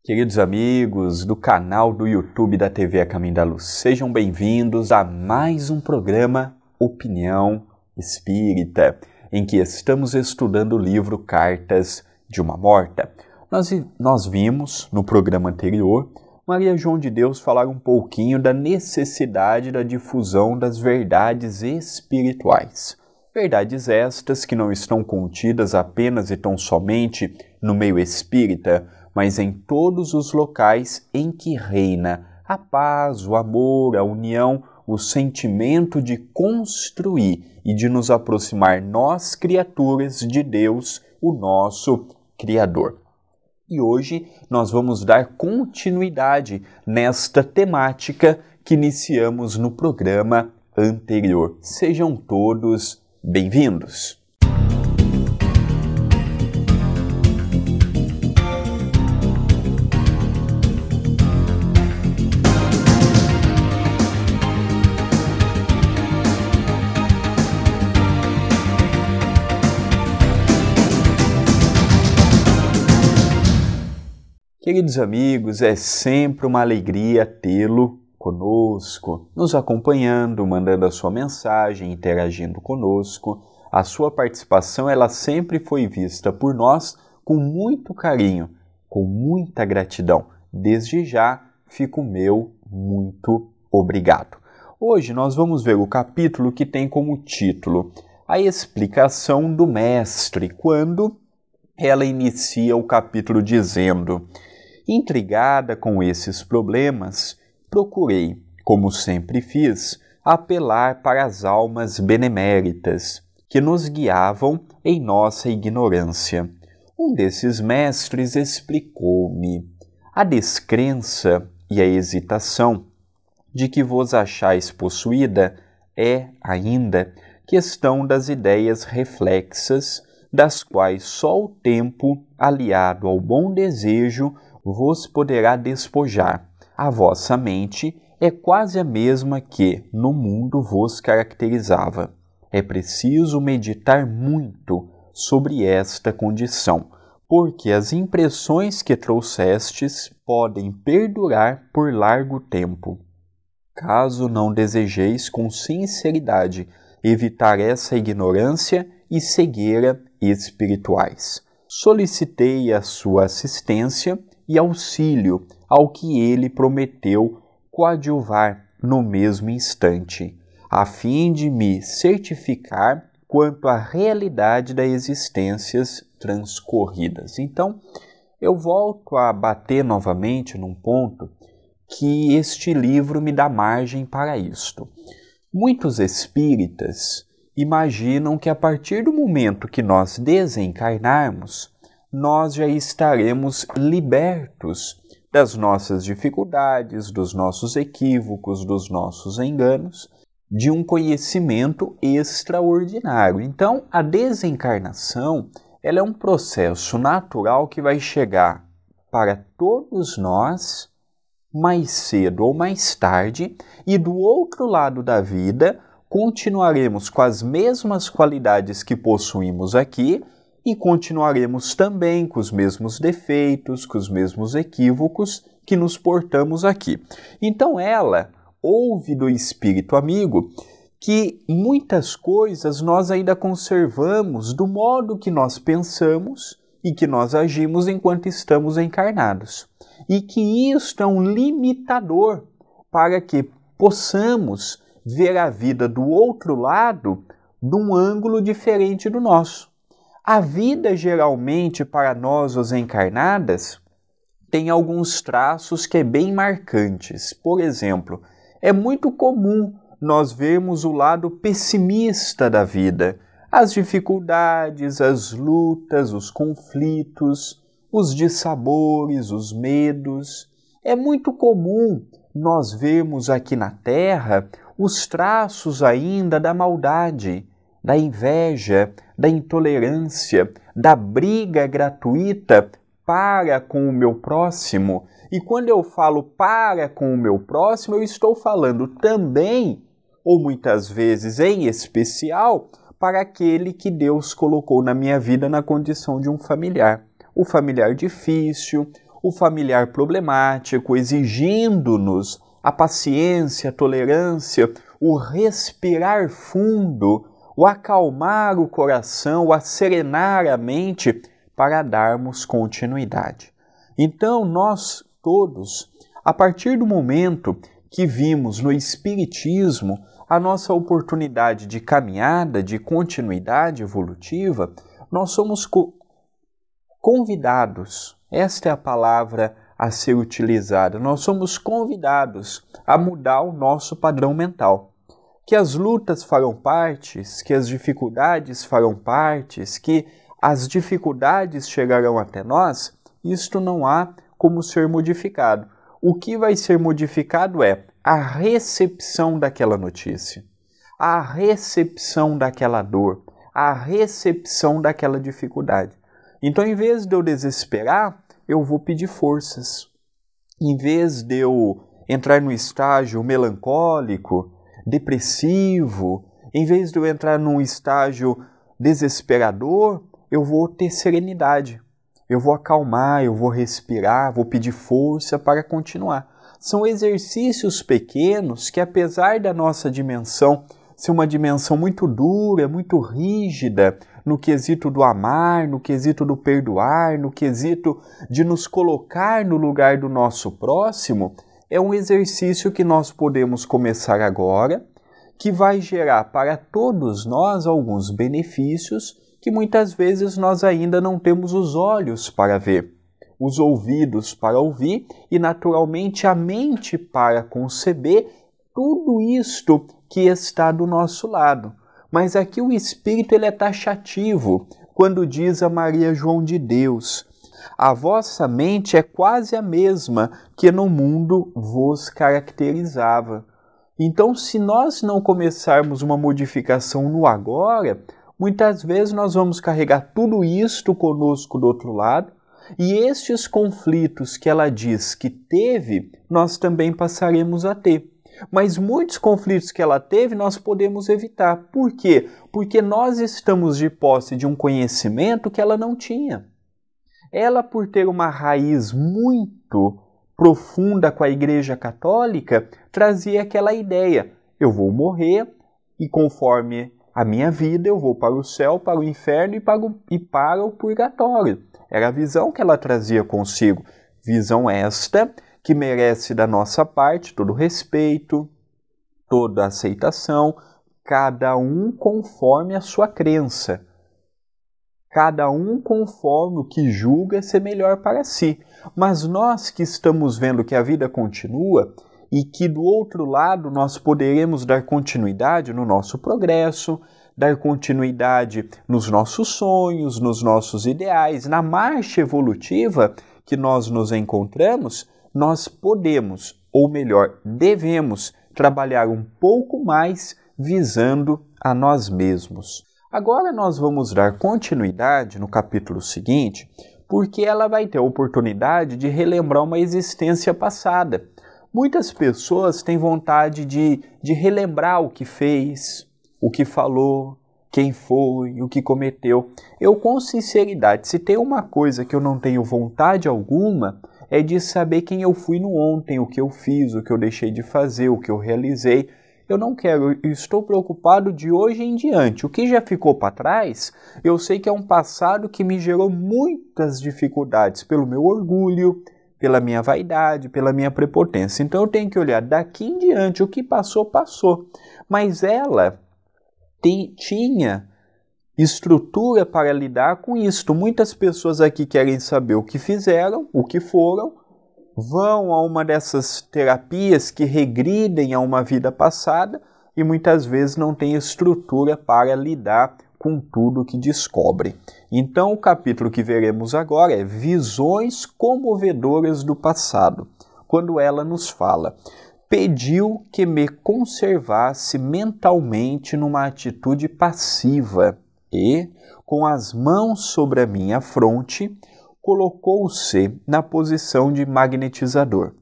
Queridos amigos do canal do YouTube da TV A Caminho da Luz, sejam bem-vindos a mais um programa Opinião Espírita, em que estamos estudando o livro Cartas de uma Morta. Nós vimos no programa anterior Maria João de Deus falar um pouquinho da necessidade da difusão das verdades espirituais. Verdades estas que não estão contidas apenas e tão somente no meio espírita, mas em todos os locais em que reina a paz, o amor, a união, o sentimento de construir e de nos aproximar nós, criaturas de Deus, o nosso Criador. E hoje nós vamos dar continuidade nesta temática que iniciamos no programa anterior. Sejam todos bem-vindos! Queridos amigos, é sempre uma alegria tê-lo conosco, nos acompanhando, mandando a sua mensagem, interagindo conosco. A sua participação, ela sempre foi vista por nós com muito carinho, com muita gratidão. Desde já, fica o meu muito obrigado. Hoje nós vamos ver o capítulo que tem como título A Explicação do Mestre, quando ela inicia o capítulo dizendo: intrigada com esses problemas, procurei, como sempre fiz, apelar para as almas beneméritas que nos guiavam em nossa ignorância. Um desses mestres explicou-me: a descrença e a hesitação de que vos achais possuída é, ainda, questão das ideias reflexas, das quais só o tempo, aliado ao bom desejo, vos poderá despojar. A vossa mente é quase a mesma que no mundo vos caracterizava. É preciso meditar muito sobre esta condição, porque as impressões que trouxestes podem perdurar por largo tempo. Caso não desejeis com sinceridade evitar essa ignorância e cegueira espirituais, solicitei a sua assistência e auxílio ao que ele prometeu coadjuvar no mesmo instante, a fim de me certificar quanto à realidade das existências transcorridas. Então, eu volto a bater novamente num ponto que este livro me dá margem para isto. Muitos espíritas imaginam que a partir do momento que nós desencarnarmos, nós já estaremos libertos das nossas dificuldades, dos nossos equívocos, dos nossos enganos, de um conhecimento extraordinário. Então, a desencarnação, ela é um processo natural que vai chegar para todos nós mais cedo ou mais tarde, e do outro lado da vida continuaremos com as mesmas qualidades que possuímos aqui, e continuaremos também com os mesmos defeitos, com os mesmos equívocos que nos portamos aqui. Então ela ouve do espírito amigo que muitas coisas nós ainda conservamos do modo que nós pensamos e que nós agimos enquanto estamos encarnados. E que isto é um limitador para que possamos ver a vida do outro lado de um ângulo diferente do nosso. A vida, geralmente, para nós, os encarnadas, tem alguns traços que é bem marcantes. Por exemplo, é muito comum nós vermos o lado pessimista da vida, as dificuldades, as lutas, os conflitos, os dissabores, os medos. É muito comum nós vermos aqui na Terra os traços ainda da maldade, da inveja, da intolerância, da briga gratuita para com o meu próximo. E quando eu falo para com o meu próximo, eu estou falando também, ou muitas vezes em especial, para aquele que Deus colocou na minha vida na condição de um familiar. O familiar difícil, o familiar problemático, exigindo-nos a paciência, a tolerância, o respirar fundo, o acalmar o coração, o acerenar a mente para darmos continuidade. Então, nós todos, a partir do momento que vimos no Espiritismo a nossa oportunidade de caminhada, de continuidade evolutiva, nós somos convidados, esta é a palavra a ser utilizada, nós somos convidados a mudar o nosso padrão mental. Que as lutas farão parte, que as dificuldades farão parte, que as dificuldades chegarão até nós, isto não há como ser modificado. O que vai ser modificado é a recepção daquela notícia, a recepção daquela dor, a recepção daquela dificuldade. Então, em vez de eu desesperar, eu vou pedir forças. Em vez de eu entrar no estágio melancólico, depressivo, em vez de eu entrar num estágio desesperador, eu vou ter serenidade. Eu vou acalmar, eu vou respirar, vou pedir força para continuar. São exercícios pequenos que, apesar da nossa dimensão ser uma dimensão muito dura, muito rígida, no quesito do amar, no quesito do perdoar, no quesito de nos colocar no lugar do nosso próximo, é um exercício que nós podemos começar agora, que vai gerar para todos nós alguns benefícios que muitas vezes nós ainda não temos os olhos para ver, os ouvidos para ouvir e, naturalmente, a mente para conceber tudo isto que está do nosso lado. Mas aqui o Espírito ele é taxativo quando diz a Maria João de Deus: a vossa mente é quase a mesma que no mundo vos caracterizava. Então, se nós não começarmos uma modificação no agora, muitas vezes nós vamos carregar tudo isto conosco do outro lado, e estes conflitos que ela diz que teve, nós também passaremos a ter. Mas muitos conflitos que ela teve, nós podemos evitar. Por quê? Porque nós estamos de posse de um conhecimento que ela não tinha. Ela, por ter uma raiz muito profunda com a Igreja Católica, trazia aquela ideia: eu vou morrer e conforme a minha vida eu vou para o céu, para o inferno e para o purgatório. Era a visão que ela trazia consigo. Visão esta que merece da nossa parte todo respeito, toda aceitação, cada um conforme a sua crença. Cada um conforme o que julga ser melhor para si. Mas nós que estamos vendo que a vida continua e que do outro lado nós poderemos dar continuidade no nosso progresso, dar continuidade nos nossos sonhos, nos nossos ideais, na marcha evolutiva que nós nos encontramos, nós podemos, ou melhor, devemos trabalhar um pouco mais visando a nós mesmos. Agora nós vamos dar continuidade no capítulo seguinte, porque ela vai ter a oportunidade de relembrar uma existência passada. Muitas pessoas têm vontade de relembrar o que fez, o que falou, quem foi, o que cometeu. Eu, com sinceridade, se tem uma coisa que eu não tenho vontade alguma, é de saber quem eu fui no ontem, o que eu fiz, o que eu deixei de fazer, o que eu realizei. Eu não quero, eu estou preocupado de hoje em diante. O que já ficou para trás, eu sei que é um passado que me gerou muitas dificuldades pelo meu orgulho, pela minha vaidade, pela minha prepotência. Então eu tenho que olhar daqui em diante, o que passou, passou. Mas ela tinha estrutura para lidar com isto. Muitas pessoas aqui querem saber o que fizeram, o que foram, vão a uma dessas terapias que regridem a uma vida passada e muitas vezes não têm estrutura para lidar com tudo que descobre. Então, o capítulo que veremos agora é Visões Comovedoras do Passado, quando ela nos fala: pediu que me conservasse mentalmente numa atitude passiva e, com as mãos sobre a minha fronte, colocou-se na posição de magnetizador.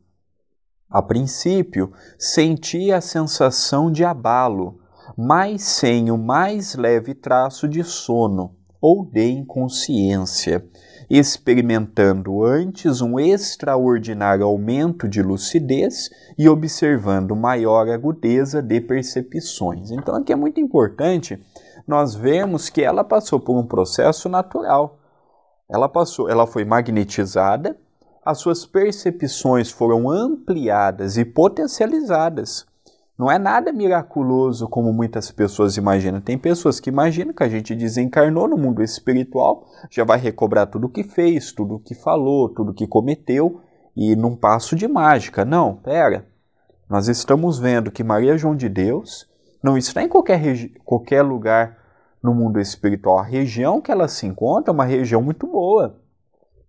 A princípio, senti a sensação de abalo, mas sem o mais leve traço de sono. ou de inconsciência, experimentando antes um extraordinário aumento de lucidez e observando maior agudeza de percepções. Então aqui é muito importante nós vermos que ela passou por um processo natural. Ela foi magnetizada, as suas percepções foram ampliadas e potencializadas. Não é nada miraculoso como muitas pessoas imaginam. Tem pessoas que imaginam que a gente desencarnou no mundo espiritual, já vai recobrar tudo o que fez, tudo o que falou, tudo o que cometeu, e num passo de mágica. Não, pera. Nós estamos vendo que Maria João de Deus não está em qualquer lugar no mundo espiritual. A região que ela se encontra é uma região muito boa.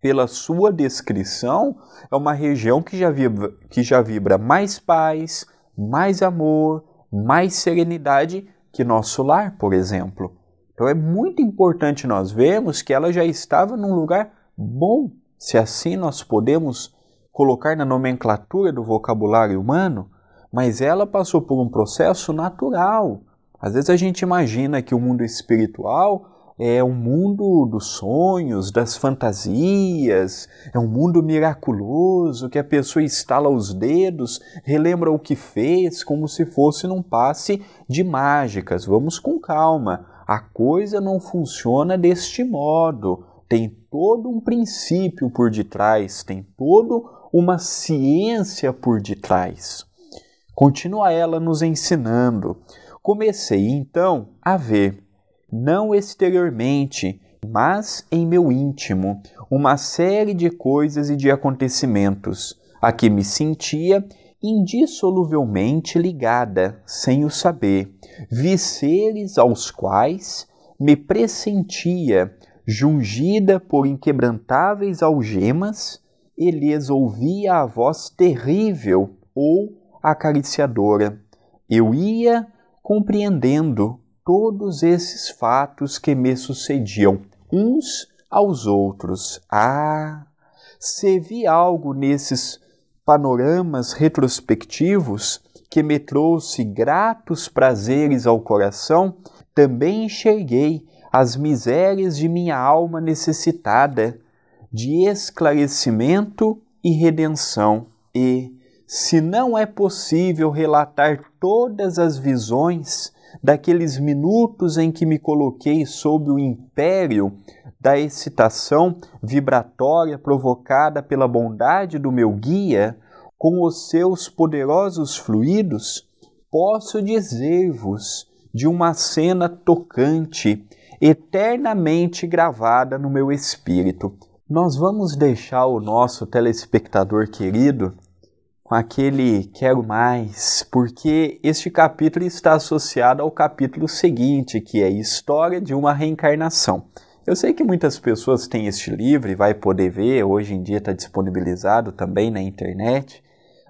Pela sua descrição, é uma região que já vibra mais paz, mais amor, mais serenidade que nosso lar, por exemplo. Então é muito importante nós vermos que ela já estava num lugar bom, se assim nós podemos colocar na nomenclatura do vocabulário humano, mas ela passou por um processo natural. Às vezes a gente imagina que o mundo espiritual é um mundo dos sonhos, das fantasias, é um mundo miraculoso que a pessoa estala os dedos, relembra o que fez como se fosse num passe de mágicas. Vamos com calma, a coisa não funciona deste modo, tem todo um princípio por detrás, tem toda uma ciência por detrás. Continua ela nos ensinando. Comecei então a ver, não exteriormente, mas em meu íntimo, uma série de coisas e de acontecimentos a que me sentia indissoluvelmente ligada, sem o saber. Vi seres aos quais me pressentia, jungida por inquebrantáveis algemas, e lhes ouvia a voz terrível ou acariciadora. Eu ia compreendendo todos esses fatos que me sucediam uns aos outros. Se vi algo nesses panoramas retrospectivos que me trouxe gratos prazeres ao coração, também enxerguei as misérias de minha alma necessitada de esclarecimento e redenção. E, se não é possível relatar todas as visões daqueles minutos em que me coloquei sob o império da excitação vibratória provocada pela bondade do meu guia, com os seus poderosos fluidos, posso dizer-vos de uma cena tocante, eternamente gravada no meu espírito. Nós vamos deixar o nosso telespectador querido com aquele quero mais, porque este capítulo está associado ao capítulo seguinte, que é a história de uma reencarnação. Eu sei que muitas pessoas têm este livro e vai poder ver, hoje em dia está disponibilizado também na internet,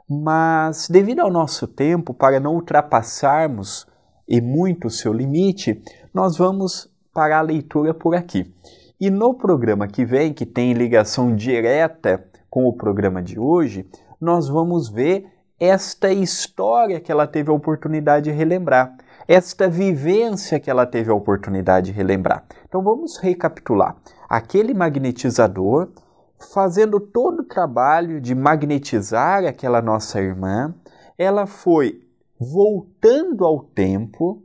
mas devido ao nosso tempo, para não ultrapassarmos e muito o seu limite, nós vamos parar a leitura por aqui. E no programa que vem, que tem ligação direta com o programa de hoje, nós vamos ver esta história que ela teve a oportunidade de relembrar, esta vivência que ela teve a oportunidade de relembrar. Então vamos recapitular. Aquele magnetizador, fazendo todo o trabalho de magnetizar aquela nossa irmã, ela foi voltando ao tempo,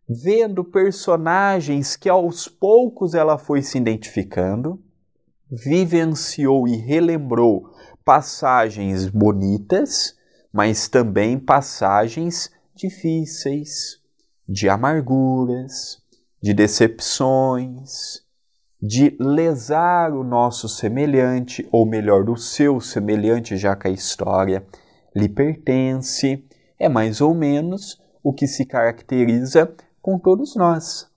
vendo personagens que aos poucos ela foi se identificando, vivenciou e relembrou passagens bonitas, mas também passagens difíceis, de amarguras, de decepções, de lesar o nosso semelhante, ou melhor, o seu semelhante, já que a história lhe pertence. É mais ou menos o que se caracteriza com todos nós.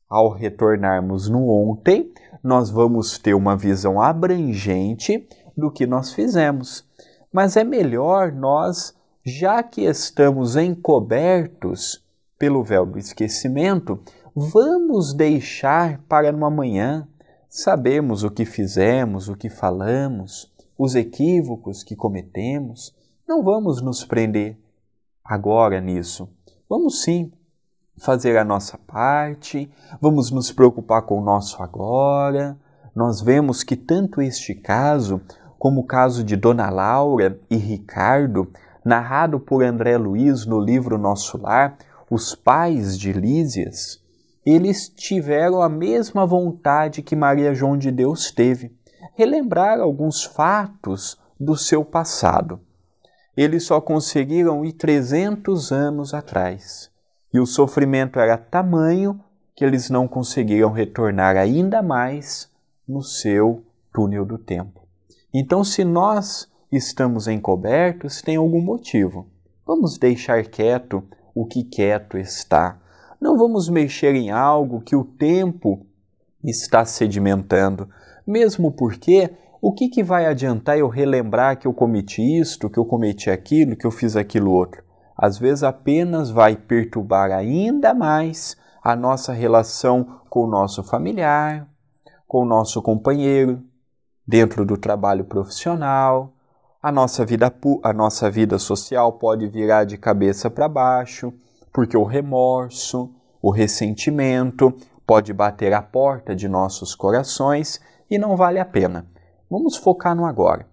Ao retornarmos no ontem, nós vamos ter uma visão abrangente do que nós fizemos. Mas é melhor nós, já que estamos encobertos pelo véu do esquecimento, vamos deixar para no amanhã sabermos o que fizemos, o que falamos, os equívocos que cometemos. Não vamos nos prender agora nisso. Vamos sim fazer a nossa parte, vamos nos preocupar com o nosso agora. Nós vemos que tanto este caso, como o caso de Dona Laura e Ricardo, narrado por André Luiz no livro Nosso Lar, os pais de Lísias, eles tiveram a mesma vontade que Maria João de Deus teve, relembrar alguns fatos do seu passado. Eles só conseguiram ir 300 anos atrás, e o sofrimento era tamanho que eles não conseguiram retornar ainda mais no seu túnel do tempo. Então, se nós estamos encobertos, tem algum motivo. Vamos deixar quieto o que quieto está. Não vamos mexer em algo que o tempo está sedimentando, mesmo porque o que vai adiantar eu relembrar que eu cometi isto, que eu cometi aquilo, que eu fiz aquilo outro? Às vezes apenas vai perturbar ainda mais a nossa relação com o nosso familiar, com o nosso companheiro, dentro do trabalho profissional. A nossa vida social pode virar de cabeça para baixo, porque o remorso, o ressentimento pode bater à porta de nossos corações e não vale a pena. Vamos focar no agora.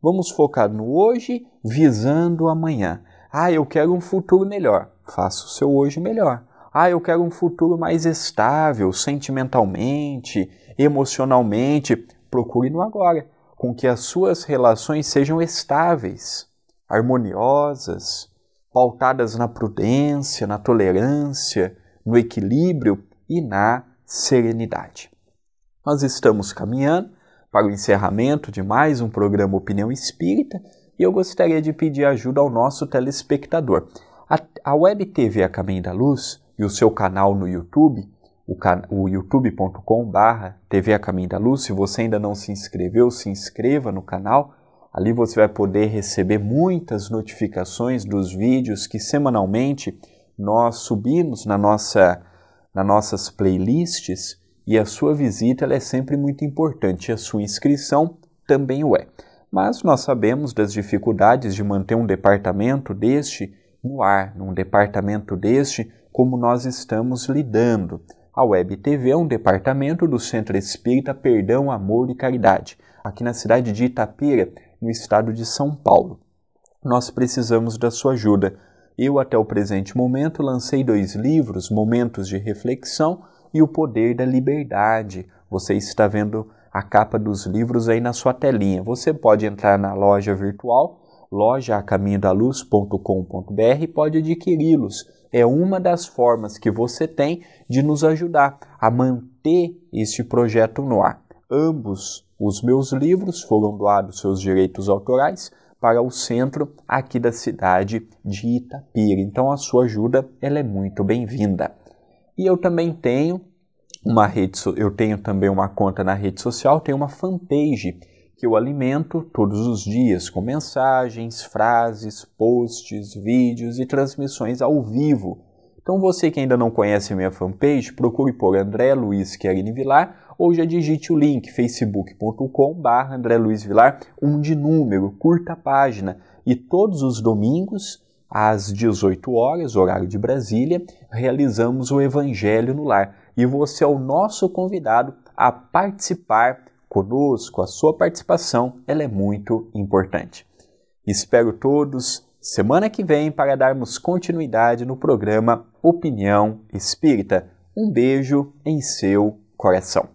Vamos focar no hoje, visando o amanhã. Eu quero um futuro melhor. Faça o seu hoje melhor. Eu quero um futuro mais estável, sentimentalmente, emocionalmente. Procure no agora, com que as suas relações sejam estáveis, harmoniosas, pautadas na prudência, na tolerância, no equilíbrio e na serenidade. Nós estamos caminhando para o encerramento de mais um programa Opinião Espírita e eu gostaria de pedir ajuda ao nosso telespectador. A Web TV A Caminho da Luz e o seu canal no YouTube, o youtube.com/TV A Caminho da Luz. Se você ainda não se inscreveu, se inscreva no canal. Ali você vai poder receber muitas notificações dos vídeos que semanalmente nós subimos nas nossas playlists, e a sua visita ela é sempre muito importante, a sua inscrição também o é. Mas nós sabemos das dificuldades de manter um departamento deste no ar, num departamento deste como nós estamos lidando. A Web TV é um departamento do Centro Espírita Perdão, Amor e Caridade, aqui na cidade de Itapira, no estado de São Paulo. Nós precisamos da sua ajuda. Eu, até o presente momento, lancei 2 livros, Momentos de Reflexão e O Poder da Liberdade. Você está vendo a capa dos livros aí na sua telinha. Você pode entrar na loja virtual, loja-acaminhodaluz.com.br, e pode adquiri-los. É uma das formas que você tem de nos ajudar a manter este projeto no ar. Ambos os meus livros foram doados seus direitos autorais para o centro aqui da cidade de Itapira. Então a sua ajuda ela é muito bem-vinda. E eu também tenho também uma conta na rede social, tenho uma fanpage que eu alimento todos os dias com mensagens, frases, posts, vídeos e transmissões ao vivo. Então você que ainda não conhece a minha fanpage, procure por André Luiz Querini Vilar ou já digite o link facebook.com/André Luiz Vilar, 1 de número, curta a página. E todos os domingos, às 18 horas, horário de Brasília, realizamos o Evangelho no Lar. E você é o nosso convidado a participar conosco. A sua participação ela é muito importante. Espero todos semana que vem para darmos continuidade no programa Opinião Espírita. Um beijo em seu coração.